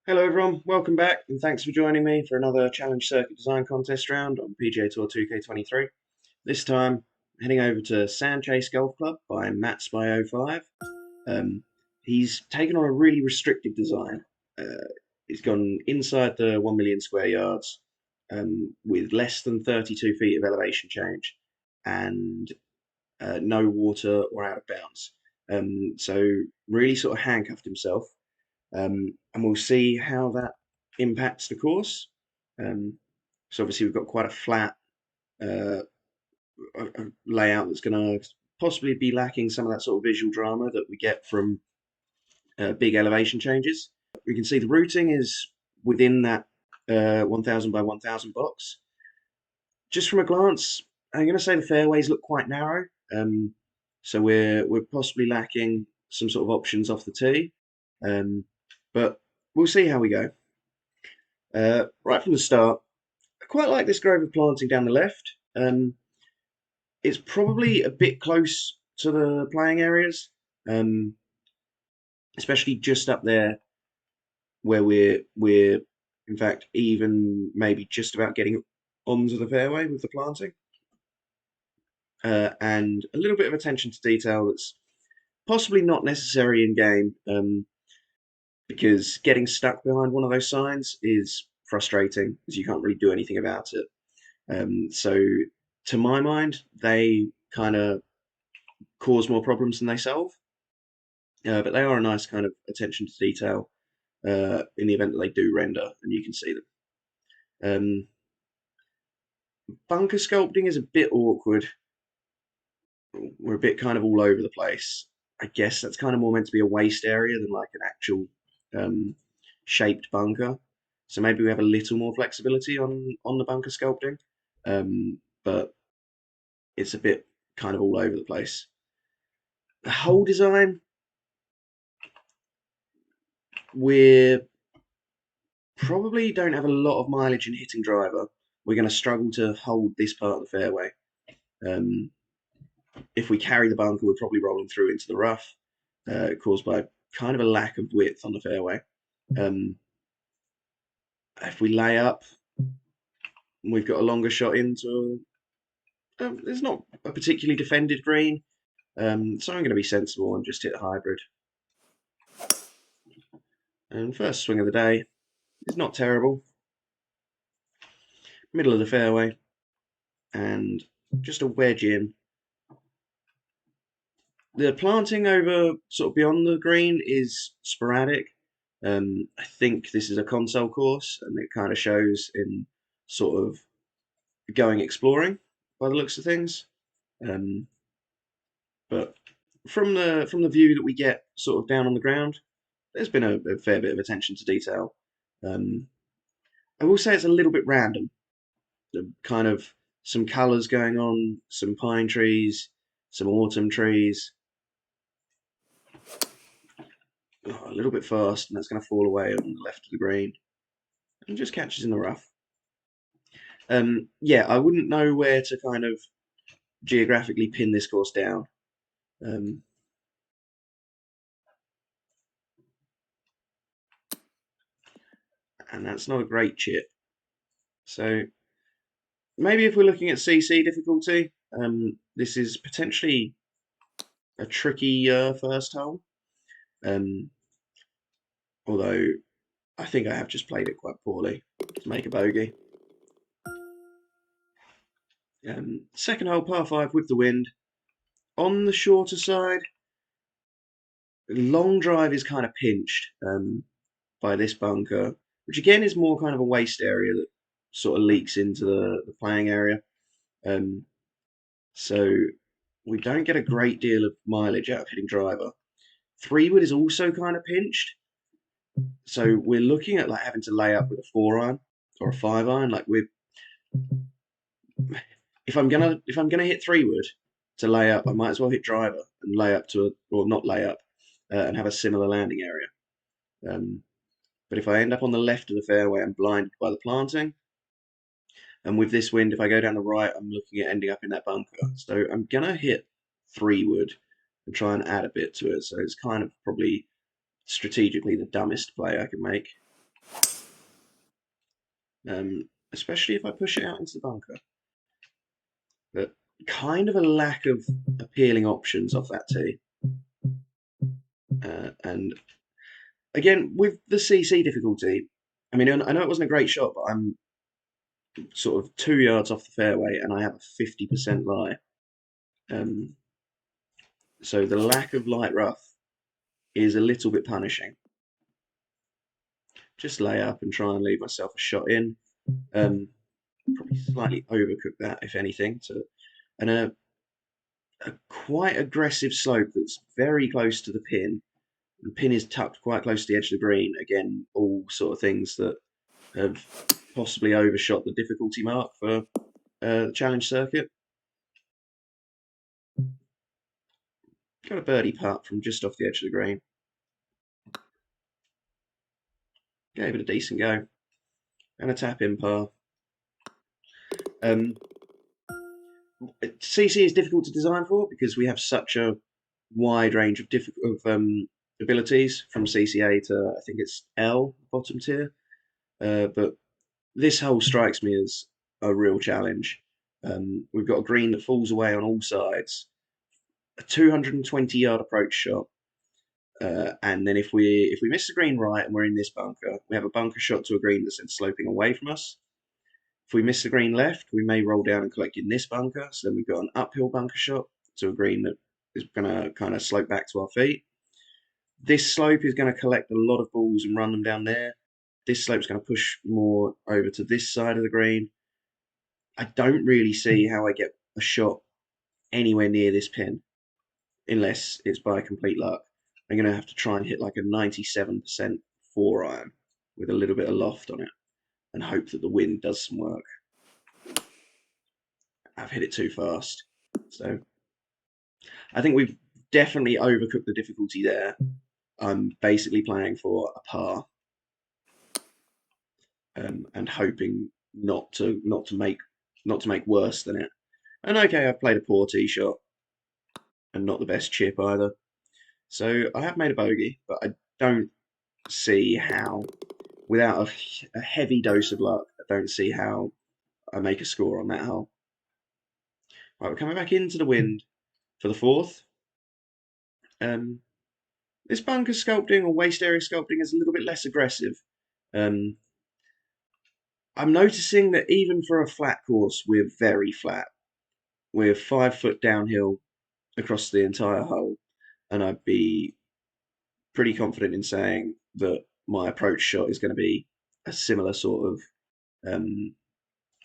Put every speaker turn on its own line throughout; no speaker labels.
Hello everyone, welcome back and thanks for joining me for another Challenge Circuit Design Contest round on PGA Tour 2K23. This time heading over to Sandchase Golf Club by Mattspy05. He's taken on a really restrictive design. He's gone inside the 1 million square yards with less than 32 feet of elevation change and no water or out of bounds. So really sort of handcuffed himself, and we'll see how that impacts the course. Um, so obviously we've got quite a flat uh, layout that's going to possibly be lacking some of that sort of visual drama that we get from big elevation changes. We can see the routing is within that 1000 by 1000 box. Just from a glance, I'm going to say the fairways look quite narrow. So we're possibly lacking some sort of options off the tee. Um, but we'll see how we go. Right from the start, I quite like this grove of planting down the left. It's probably a bit close to the playing areas, um, especially just up there where we're in fact even maybe just about getting onto the fairway with the planting, and a little bit of attention to detail that's possibly not necessary in game, because getting stuck behind one of those signs is frustrating because you can't really do anything about it. So, to my mind, they kind of cause more problems than they solve. But they are a nice kind of attention to detail in the event that they do render and you can see them. Bunker sculpting is a bit awkward. We're a bit kind of all over the place. I guess that's kind of more meant to be a waste area than like an actual um, shaped bunker. So maybe we have a little more flexibility on the bunker sculpting, but it's a bit kind of all over the place. The whole design, we probably don't have a lot of mileage in hitting driver. We're going to struggle to hold this part of the fairway. Um, if we carry the bunker, we're probably rolling through into the rough, caused by kind of a lack of width on the fairway. Um, if we lay up, we've got a longer shot into. There's not a particularly defended green, so I'm going to be sensible and just hit a hybrid. And first swing of the day is not terrible. Middle of the fairway, and just a wedge in. The planting over sort of beyond the green is sporadic. I think this is a console course, and it kind of shows in sort of going exploring by the looks of things. Um, but from the view that we get sort of down on the ground, there's been a fair bit of attention to detail. Um, I will say it's a little bit random. Kind of some colours going on, some pine trees, some autumn trees. Oh, a little bit fast, and that's going to fall away on the left of the green and just catches in the rough. Yeah, I wouldn't know where to kind of geographically pin this course down. Um, and that's not a great chip. So maybe if we're looking at CC difficulty, this is potentially a tricky first hole. Um, although I think I have just played it quite poorly to make a bogey. Second hole, par 5 with the wind. On the shorter side, long drive is kind of pinched by this bunker, which again is more kind of a waste area that sort of leaks into the playing area. Um, so we don't get a great deal of mileage out of hitting driver. 3 wood is also kind of pinched, so we're looking at like having to lay up with a 4 iron or a 5 iron. Like we're if I'm gonna hit 3 wood to lay up, I might as well hit driver and lay up to or not lay up and have a similar landing area. But if I end up on the left of the fairway, I'm blinded by the planting. And with this wind, if I go down the right, I'm looking at ending up in that bunker. So I'm going to hit 3 wood and try and add a bit to it. So it's kind of probably strategically the dumbest play I can make. especially if I push it out into the bunker. But kind of a lack of appealing options off that tee. And again, with the CC difficulty, I mean, I know it wasn't a great shot, but I'm sort of 2 yards off the fairway and I have a 50% lie. So the lack of light rough is a little bit punishing. Just lay up and try and leave myself a shot in. Probably slightly overcook that, if anything, and a quite aggressive slope that's very close to the pin. The pin is tucked quite close to the edge of the green. Again, all sort of things that have possibly overshot the difficulty mark for the challenge circuit. Got a birdie putt from just off the edge of the green. Gave it a decent go. And a tap in par. CC is difficult to design for because we have such a wide range of abilities from CCA to I think it's L bottom tier. But this hole strikes me as a real challenge. We've got a green that falls away on all sides, a 220-yard approach shot, and then if we miss the green right and we're in this bunker, we have a bunker shot to a green that's then sloping away from us. If we miss the green left, we may roll down and collect in this bunker. So then we've got an uphill bunker shot to a green that is going to kind of slope back to our feet. This slope is going to collect a lot of balls and run them down there. This slope's going to push more over to this side of the green. I don't really see how I get a shot anywhere near this pin unless it's by complete luck. I'm going to have to try and hit like a 97% 4-iron with a little bit of loft on it and hope that the wind does some work. I've hit it too fast. So I think we've definitely overcooked the difficulty there. I'm basically playing for a par and hoping not to make worse than it. And okay, I've played a poor tee shot and not the best chip either. So I have made a bogey, but I don't see how, without a heavy dose of luck, I don't see how I make a score on that hole. Right, we're coming back into the wind for the fourth. This bunker sculpting or waste area sculpting is a little bit less aggressive. I'm noticing that even for a flat course, we're very flat. We're 5 foot downhill across the entire hole, and I'd be pretty confident in saying that my approach shot is going to be a similar sort of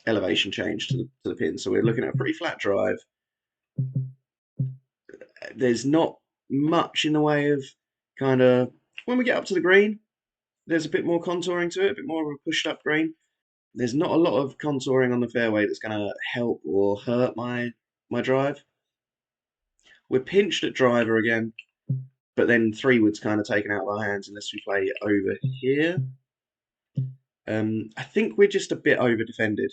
elevation change to the pin. So we're looking at a pretty flat drive. There's not much in the way of kind of when we get up to the green, there's a bit more contouring to it, a bit more of a pushed up green. There's not a lot of contouring on the fairway that's going to help or hurt my drive. We're pinched at driver again, but then 3-wood's kind of taken out of our hands unless we play over here. I think we're just a bit over defended.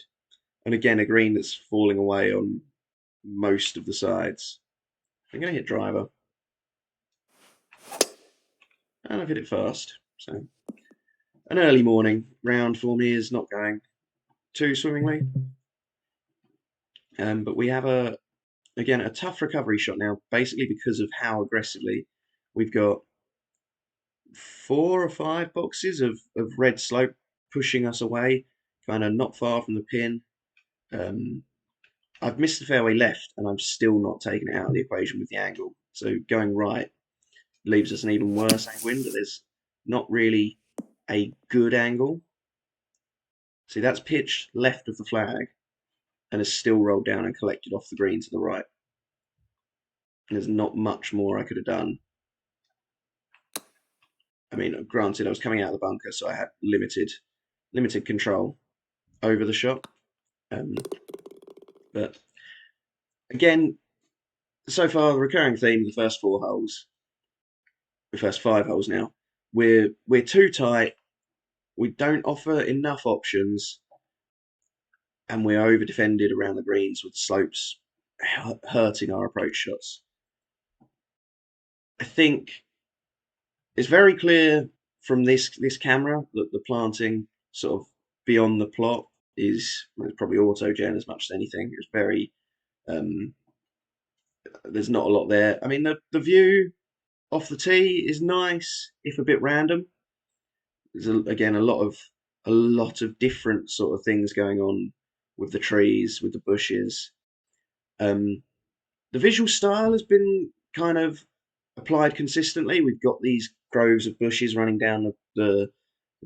And again, a green that's falling away on most of the sides. I'm going to hit driver. And I've hit it fast. So an early morning round for me is not going too swimmingly. But we have again a tough recovery shot now, basically because of how aggressively we've got 4 or 5 boxes of red slope pushing us away, kind of not far from the pin. I've missed the fairway left and I'm still not taking it out of the equation with the angle. So going right leaves us an even worse wind, but there's not really a good angle. See, that's pitched left of the flag and has still rolled down and collected off the green to the right. And there's not much more I could have done. I mean, granted, I was coming out of the bunker, so I had limited control over the shot. But again, so far the recurring theme of the first 4 holes, the first 5 holes now, we're too tight. We don't offer enough options, and we're over defended around the greens with slopes hurting our approach shots. I think it's very clear from this camera that the planting sort of beyond the plot is probably auto-gen as much as anything. It's very there's not a lot there. I mean, the view off the tee is nice, if a bit random. There's again a lot of different sort of things going on with the trees, with the bushes. Um, the visual style has been kind of applied consistently. We've got these groves of bushes running down the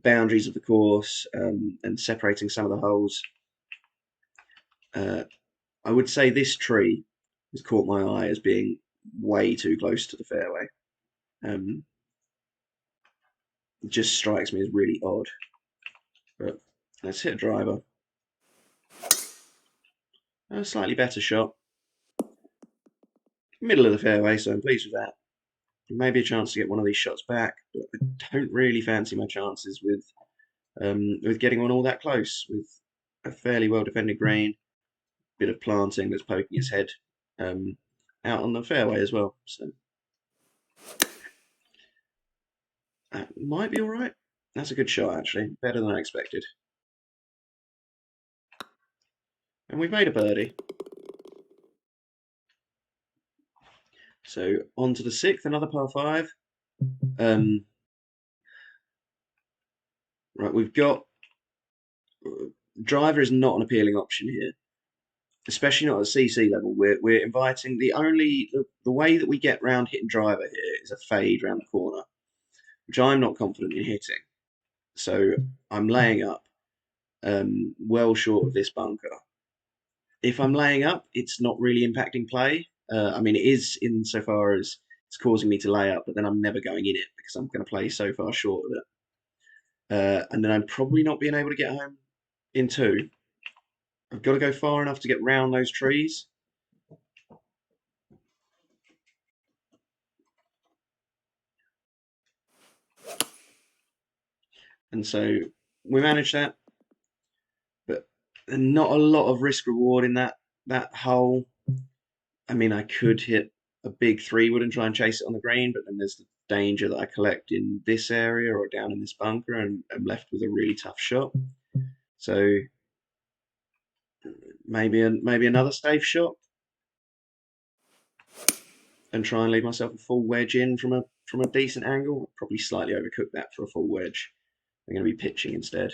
boundaries of the course, and separating some of the holes. I would say this tree has caught my eye as being way too close to the fairway. It just strikes me as really odd. But let's hit a driver. A slightly better shot. Middle of the fairway, so I'm pleased with that. Maybe a chance to get one of these shots back, but I don't really fancy my chances with getting one all that close, with a fairly well defended green, bit of planting that's poking its head out on the fairway as well. So that might be all right. That's a good shot, actually. Better than I expected. And we've made a birdie. So on to the sixth, another par 5. Right, we've got driver is not an appealing option here, especially not at CC level. We're inviting the way that we get round hitting driver here is a fade round the corner, which I'm not confident in hitting. So I'm laying up well short of this bunker. If I'm laying up, it's not really impacting play. I mean, it is insofar as it's causing me to lay up, but then I'm never going in it because I'm going to play so far short of it. And then I'm probably not being able to get home in 2. I've got to go far enough to get round those trees. And so we managed that, but not a lot of risk reward in that hole. I mean, I could hit a big 3-wood and try and chase it on the green, but then there's the danger that I collect in this area or down in this bunker and I'm left with a really tough shot. So maybe another safe shot and try and leave myself a full wedge in from a decent angle. I'll probably slightly overcook that for a full wedge. I'm going to be pitching instead,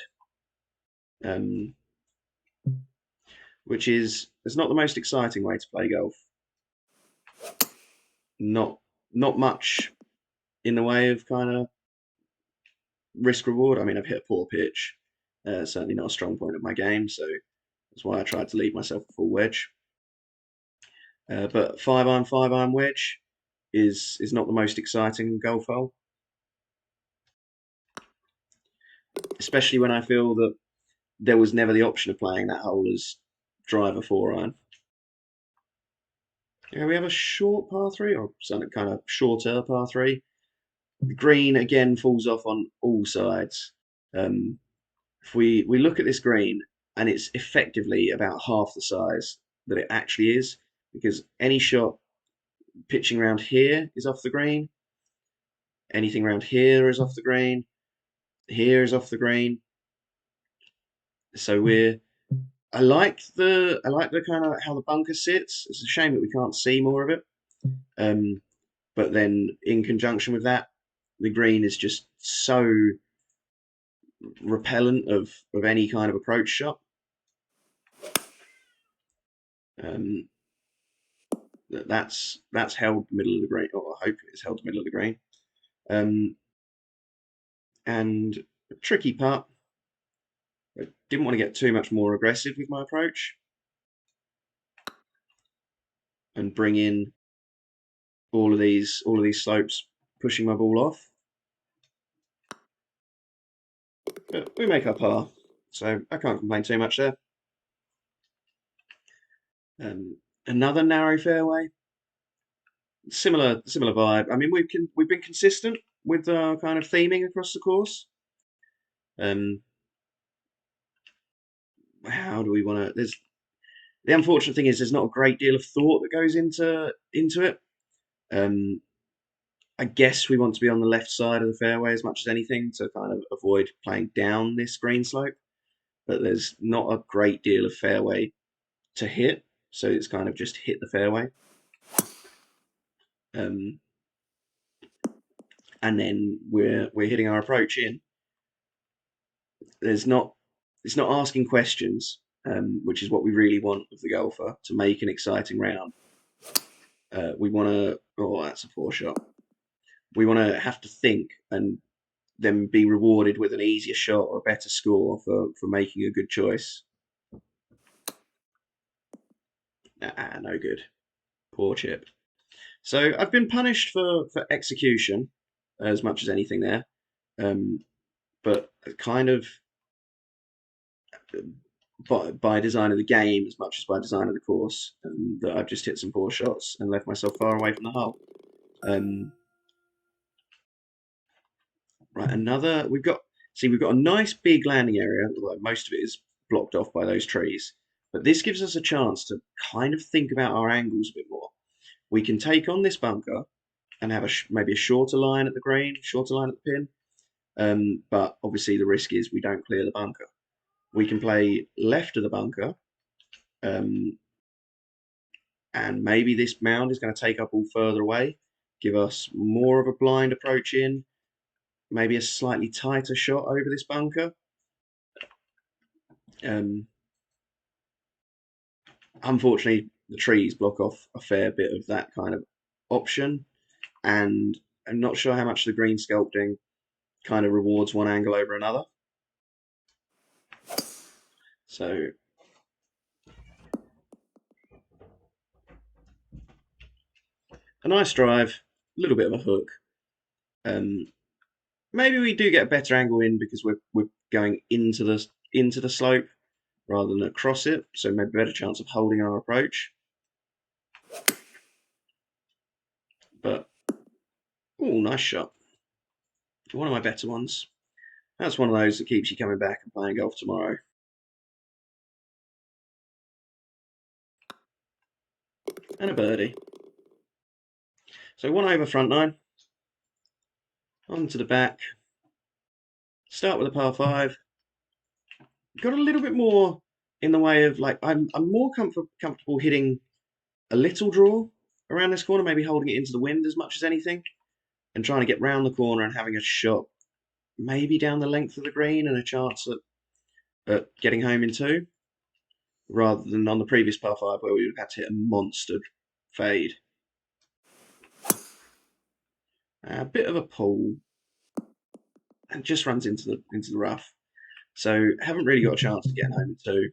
which is it's not the most exciting way to play golf. Not much in the way of kind of risk reward. I mean, I've hit a poor pitch, certainly not a strong point of my game, so that's why I tried to leave myself a full wedge. But 5-iron wedge is not the most exciting golf hole, especially when I feel that there was never the option of playing that hole as driver 4-iron. Yeah, we have a short par 3, or something kind of shorter par 3. The green again falls off on all sides. If we look at this green, and it's effectively about half the size that it actually is, because any shot pitching around here is off the green, anything around here is off the green, here is off the green. So I like the kind of how the bunker sits. It's a shame that we can't see more of it. But then in conjunction with that, the green is just so repellent of any kind of approach shot. That's held the middle of the green, or I hope it's held the middle of the green. And a tricky putt. I didn't want to get too much more aggressive with my approach and bring in all of these slopes pushing my ball off. But we make our par, so I can't complain too much there. Another narrow fairway, similar vibe. I mean, we've been consistent with our kind of theming across the course. How do we want to? The unfortunate thing is there's not a great deal of thought that goes into it. I guess we want to be on the left side of the fairway as much as anything to kind of avoid playing down this green slope. but there's not a great deal of fairway to hit, so it's kind of just hit the fairway. And then we're hitting our approach in. It's not asking questions, which is what we really want of the golfer to make an exciting round. We want to. Oh, that's a poor shot. We want to have to think and then be rewarded with an easier shot or a better score for making a good choice. No good. Poor chip. So I've been punished for execution as much as anything there, but kind of by design of the game as much as by design of the course, that I've just hit some poor shots and left myself far away from the hole. Right, we've got a nice big landing area. Well, most of it is blocked off by those trees, but this gives us a chance to kind of think about our angles a bit more. We can take on this bunker and have maybe a shorter line at the green, shorter line at the pin. But obviously the risk is we don't clear the bunker. We can play left of the bunker, and maybe this mound is going to take up all further away, give us more of a blind approach in, maybe a slightly tighter shot over this bunker. Unfortunately, the trees block off a fair bit of that kind of option, and I'm not sure how much the green sculpting kind of rewards one angle over another. So a nice drive, a little bit of a hook. Maybe we do get a better angle in because we're going into the slope rather than across it, so maybe a better chance of holding our approach. But oh, nice shot. One of my better ones. That's one of those that keeps you coming back and playing golf tomorrow. And a birdie. So one over front nine. On to the back. Start with a par 5. Got a little bit more in the way of, like, I'm more comfortable hitting a little draw around this corner, maybe holding it into the wind as much as anything, and trying to get round the corner and having a shot maybe down the length of the green and a chance at getting home in 2, rather than on the previous par 5 where we would have had to hit a monster fade. A bit of a pull and just runs into the rough. So haven't really got a chance to get home in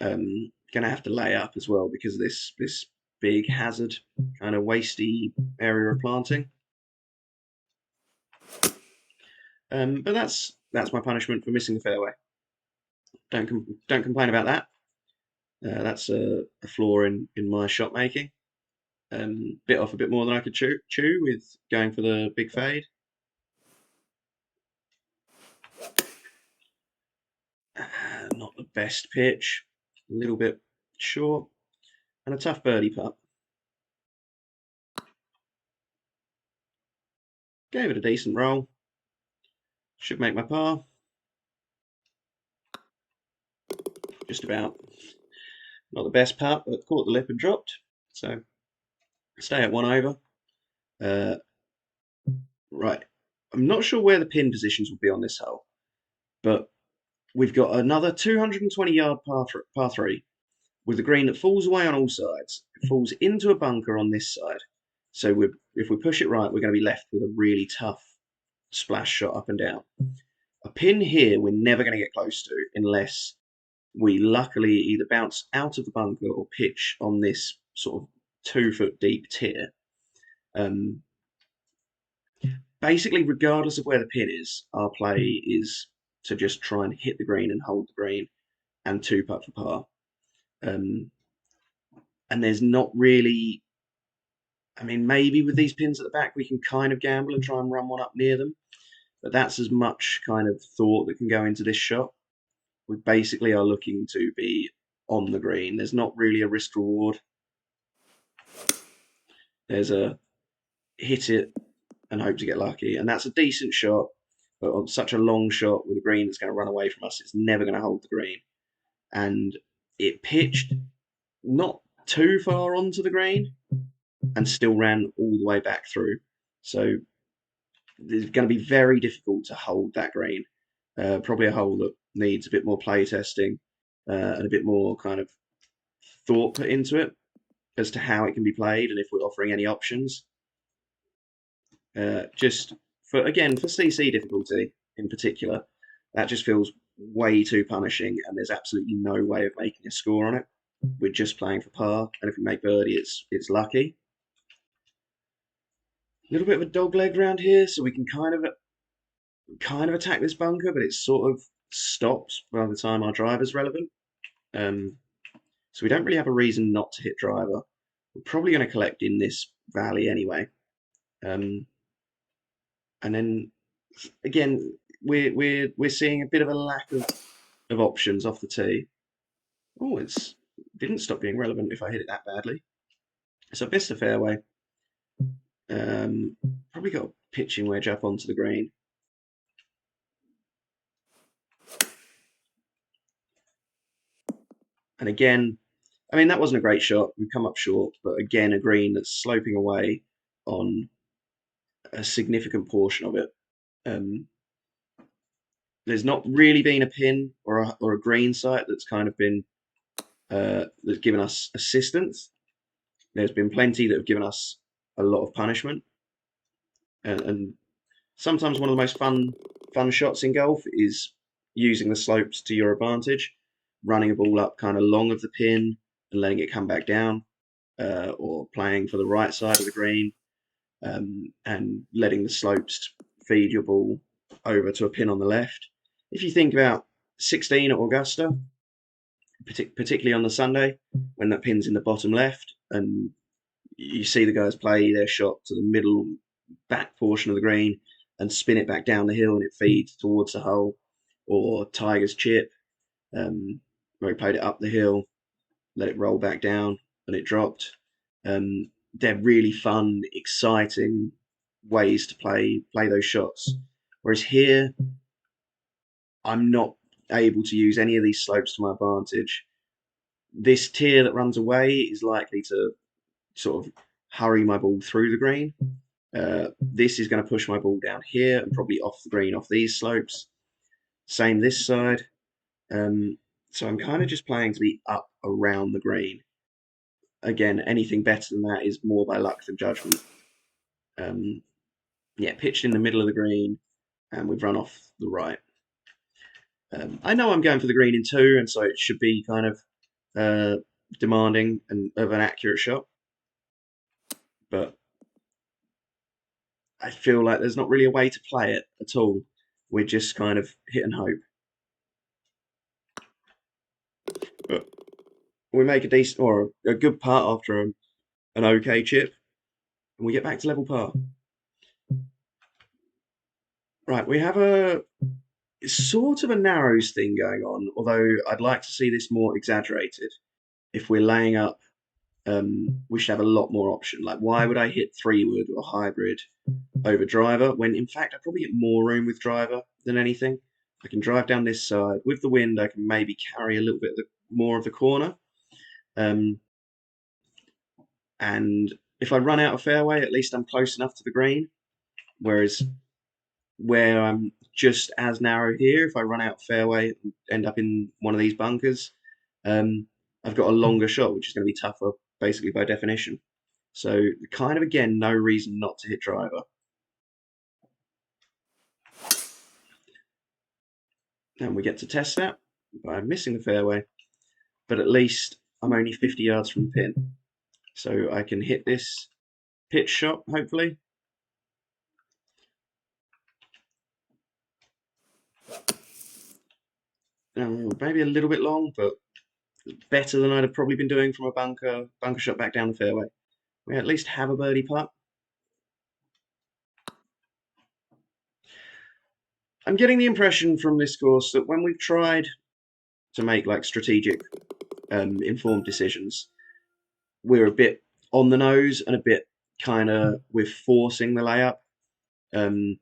2. Going to have to lay up as well because of this big hazard kind of wasty area of planting. But that's my punishment for missing the fairway. Don't complain about that. That's a flaw in my shot making. Bit off a bit more than I could chew with going for the big fade. Not the best pitch. A little bit short. And a tough birdie putt. Gave it a decent roll. Should make my par. Just about. Not the best putt, but caught the lip and dropped. So stay at 1 over. Right. I'm not sure where the pin positions will be on this hole, but we've got another 220-yard par 3 with a green that falls away on all sides. It falls into a bunker on this side. So if we push it right, we're going to be left with a really tough splash shot up and down. A pin here we're never going to get close to unless we luckily either bounce out of the bunker or pitch on this sort of 2-foot deep tier. Basically, regardless of where the pin is, our play is to just try and hit the green and hold the green and 2-putt for par. And there's not really, I mean, maybe with these pins at the back, we can kind of gamble and try and run one up near them. But that's as much kind of thought that can go into this shot. We basically are looking to be on the green. There's not really a risk reward. There's a hit it and hope to get lucky. And that's a decent shot. but on such a long shot with a green that's going to run away from us, it's never going to hold the green. And it pitched not too far onto the green and still ran all the way back through. So it's going to be very difficult to hold that green. Probably a hole that needs a bit more play testing and a bit more kind of thought put into it as to how it can be played and if we're offering any options. Just for CC difficulty in particular, that just feels way too punishing, and there's absolutely no way of making a score on it. We're just playing for par, and if we make birdie, it's lucky. A little bit of a dog leg around here, so we can kind of attack this bunker, but it's sort of stopped by the time our driver's relevant. So we don't really have a reason not to hit driver. We're probably going to collect in this valley anyway. And then again, we're seeing a bit of a lack of options off the tee. Oh, it didn't stop being relevant if I hit it that badly. So I missed the fairway. Probably got a pitching wedge up onto the green. And again, I mean, that wasn't a great shot. We've come up short, but again, a green that's sloping away on a significant portion of it. There's not really been a pin or a green site that's kind of been that's given us assistance. There's been plenty that have given us a lot of punishment, and sometimes one of the most fun shots in golf is using the slopes to your advantage, running a ball up kind of long of the pin and letting it come back down, or playing for the right side of the green and letting the slopes feed your ball over to a pin on the left. If you think about 16 at Augusta, particularly on the Sunday, when that pin's in the bottom left and you see the guys play their shot to the middle back portion of the green and spin it back down the hill and it feeds towards the hole, or Tiger's chip, where he played it up the hill, let it roll back down and it dropped. They're really fun, exciting ways to play those shots. Whereas here, I'm not able to use any of these slopes to my advantage. This tier that runs away is likely to sort of hurry my ball through the green. This is going to push my ball down here and probably off the green off these slopes. Same this side. So I'm kind of just playing to be up around the green. Again, anything better than that is more by luck than judgment. Yeah, pitched in the middle of the green, and we've run off the right. I know I'm going for the green in 2, and so it should be kind of demanding of an accurate shot. But I feel like there's not really a way to play it at all. We're just kind of hit and hope. But we make a decent or a good putt after an okay chip, and we get back to level par. Right, we have a sort of a narrows thing going on, although I'd like to see this more exaggerated. If we're laying up, we should have a lot more option. Like, why would I hit 3-wood or hybrid over driver when in fact I probably get more room with driver than anything? I can drive down this side. With the wind, I can maybe carry a little bit more of the corner. And if I run out of fairway, at least I'm close enough to the green. Whereas where I'm just as narrow here, if I run out of fairway and end up in one of these bunkers, I've got a longer shot, which is going to be tougher, basically by definition. So kind of, again, no reason not to hit driver. And we get to test that by missing the fairway, but at least I'm only 50 yards from the pin. So I can hit this pitch shot, hopefully. Maybe a little bit long, but better than I'd have probably been doing from a bunker shot back down the fairway. We at least have a birdie putt. I'm getting the impression from this course that when we've tried to make like strategic, informed decisions, we're a bit on the nose and a bit kind of we're forcing the layup. And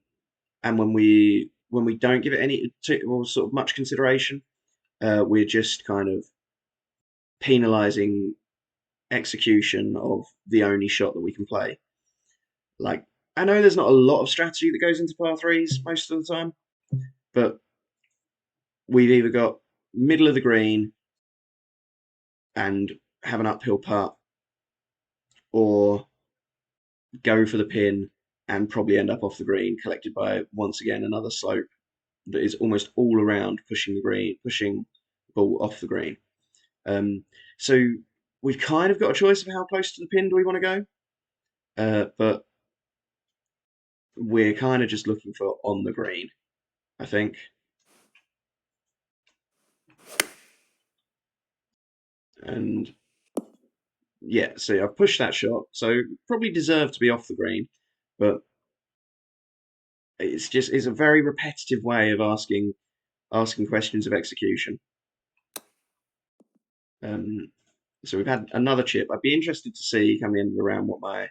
when we when we don't give it any or sort of much consideration, we're just kind of penalising execution of the only shot that we can play. Like, I know there's not a lot of strategy that goes into par threes most of the time, but we've either got middle of the green and have an uphill putt, or go for the pin and probably end up off the green, collected by once again another slope that is almost all around pushing the ball off the green. So we've kind of got a choice of how close to the pin do we want to go, but we're kind of just looking for on the green, I think. And yeah, see, I've pushed that shot, so probably deserved to be off the green, but it's a very repetitive way of asking questions of execution. So we've had another chip. I'd be interested to see come the end of the round what my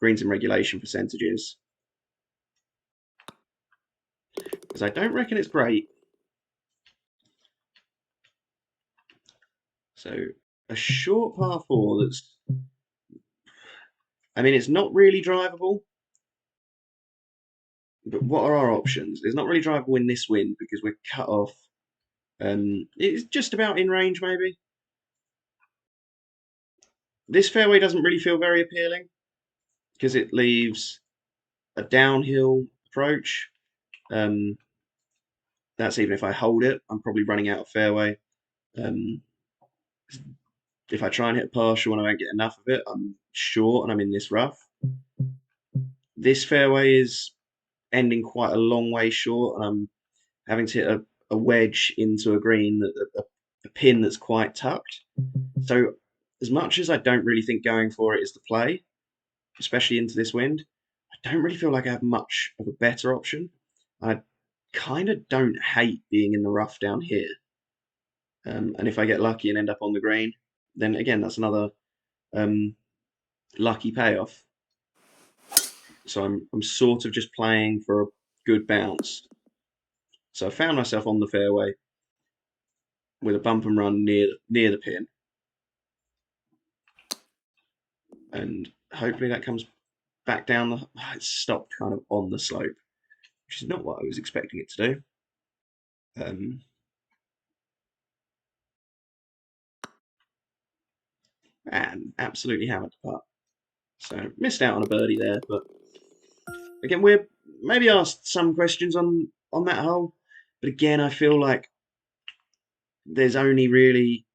greens in regulation percentage is, because I don't reckon it's great. So a short par four that's, I mean, it's not really drivable, but what are our options? It's not really drivable in this wind because we're cut off. It's just about in range, maybe. This fairway doesn't really feel very appealing because it leaves a downhill approach. That's even if I hold it, I'm probably running out of fairway. If I try and hit a partial and I don't get enough of it, I'm short and I'm in this rough. This fairway is ending quite a long way short, and I'm having to hit a wedge into a green, a pin that's quite tucked. So as much as I don't really think going for it is the play, especially into this wind, I don't really feel like I have much of a better option. I kind of don't hate being in the rough down here. And if I get lucky and end up on the green, then again, that's another lucky payoff. So I'm sort of just playing for a good bounce. So I found myself on the fairway with a bump and run near the pin, and hopefully that comes back down the. It stopped kind of on the slope, which is not what I was expecting it to do. And absolutely hammered the putt. So missed out on a birdie there, but again, we're maybe asked some questions on that hole, but again, I feel like there's only really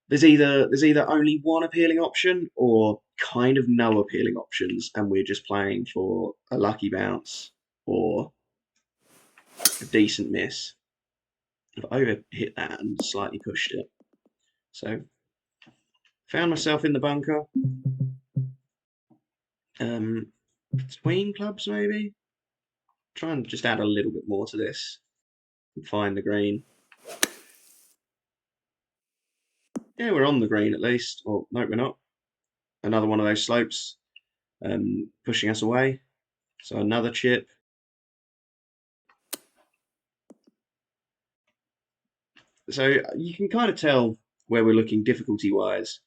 there's either only one appealing option or kind of no appealing options, and we're just playing for a lucky bounce or a decent miss. I've overhit that and slightly pushed it, so found myself in the bunker. Between clubs, maybe. Try and just add a little bit more to this and find the green. Yeah, we're on the green at least. Or no, we're not. Another one of those slopes pushing us away. So another chip. So you can kind of tell where we're looking difficulty-wise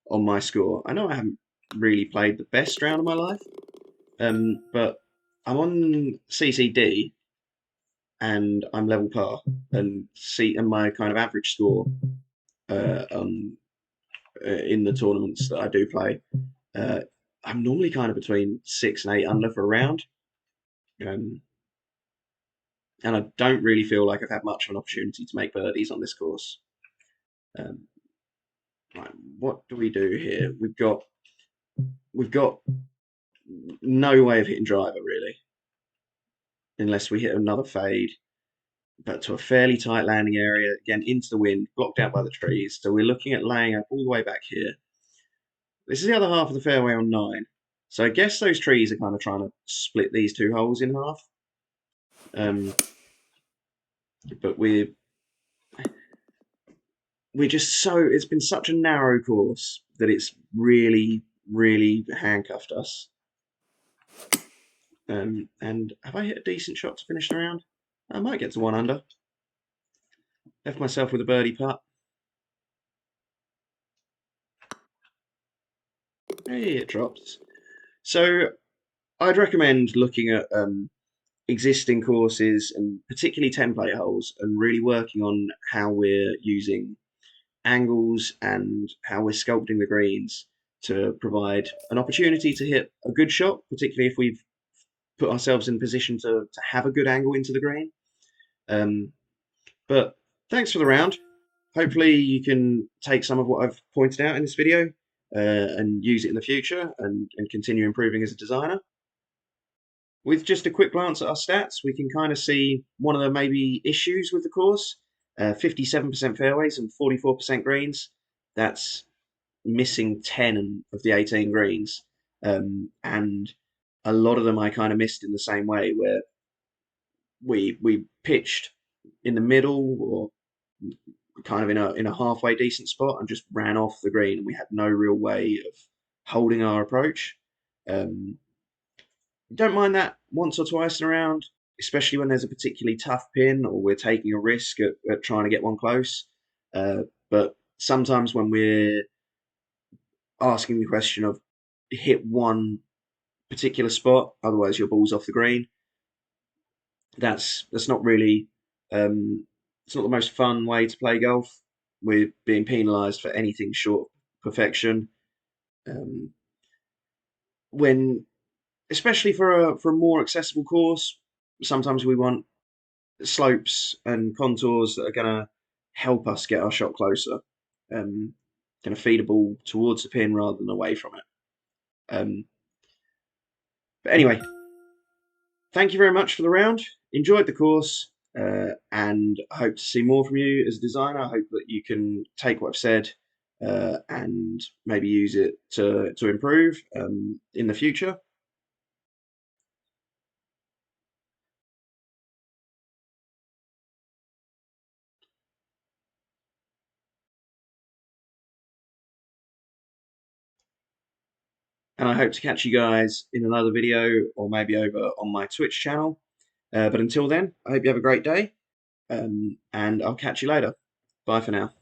on my score. I know I haven't really played the best round of my life, but I'm on CCD and I'm level par, and my kind of average score in the tournaments that I do play, I'm normally kind of between 6 and 8 under for a round, and I don't really feel like I've had much of an opportunity to make birdies on this course. Um, right, what do we do here? We've got no way of hitting driver really, unless we hit another fade, but to a fairly tight landing area, again into the wind, blocked out by the trees. So we're looking at laying up all the way back here. This is the other half of the fairway on 9. So I guess those trees are kind of trying to split these two holes in half. But we're just it's been such a narrow course that it's really, really handcuffed us. And have I hit a decent shot to finish the round? I might get to 1 under. Left myself with a birdie putt. Hey, it drops. So I'd recommend looking at existing courses and particularly template holes and really working on how we're using angles and how we're sculpting the greens to provide an opportunity to hit a good shot, particularly if we've put ourselves in position to have a good angle into the green. But thanks for the round. Hopefully you can take some of what I've pointed out in this video and use it in the future and continue improving as a designer. With just a quick glance at our stats, we can kind of see one of the maybe issues with the course. 57% fairways and 44% greens. That's missing 10 of the 18 greens. And a lot of them I kind of missed in the same way, where we pitched in the middle or kind of in a halfway decent spot and just ran off the green, and we had no real way of holding our approach. Don't mind that once or twice in a round, especially when there's a particularly tough pin or we're taking a risk at trying to get one close. But sometimes when we're asking the question of hit one particular spot, otherwise your ball's off the green, that's not really it's not the most fun way to play golf. We're being penalised for anything short of perfection. When especially for a more accessible course, sometimes we want slopes and contours that are going to help us get our shot closer, going to feed a ball towards the pin rather than away from it. But anyway, thank you very much for the round. Enjoyed the course, and I hope to see more from you as a designer. I hope that you can take what I've said and maybe use it to improve in the future. And I hope to catch you guys in another video or maybe over on my Twitch channel. But until then, I hope you have a great day, and I'll catch you later. Bye for now.